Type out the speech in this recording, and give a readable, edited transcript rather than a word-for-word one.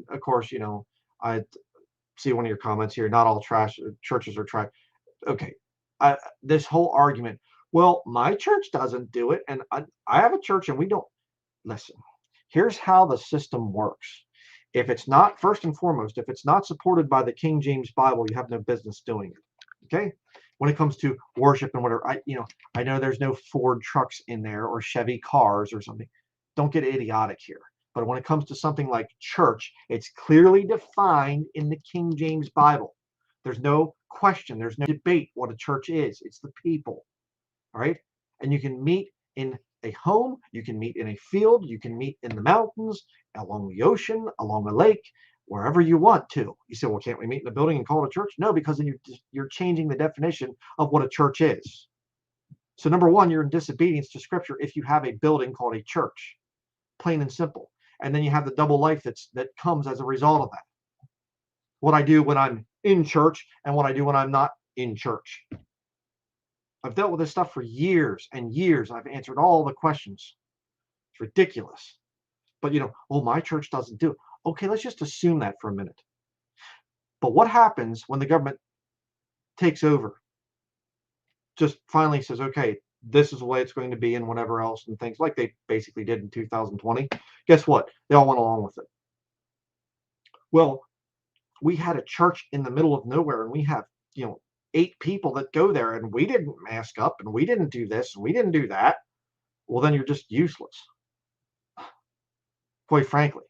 Of course, I see one of your comments here. Not all trash churches are trash. Okay, this whole argument. Well, my church doesn't do it, and I have a church, and we don't. Listen, here's how the system works. If it's not, first and foremost, if it's not supported by the King James Bible, you have no business doing it. Okay? When it comes to worship and whatever, I know there's no Ford trucks in there or Chevy cars or something. Don't get idiotic here. But when it comes to something like church, it's clearly defined in the King James Bible. There's no question, there's no debate what a church is. It's the people. All right? And you can meet in a home, you can meet in a field, you can meet in the mountains, along the ocean, along a lake, wherever you want to. You say, well, can't we meet in a building and call it a church? No, because then you're changing the definition of what a church is. So number one, you're in disobedience to Scripture if you have a building called a church, plain and simple. And then you have the double life that comes as a result of that. What I do when I'm in church and what I do when I'm not in church. I've dealt with this stuff for years and years. I've answered all the questions. It's ridiculous. But, oh, my church doesn't do it. Okay, let's just assume that for a minute. But what happens when the government takes over? Just finally says, okay, this is the way it's going to be and whatever else and things like they basically did in 2020. Guess what? They all went along with it. Well, we had a church in the middle of nowhere and we have, 8 people that go there and we didn't mask up and we didn't do this and we didn't do that. Well, then you're just useless. Quite frankly.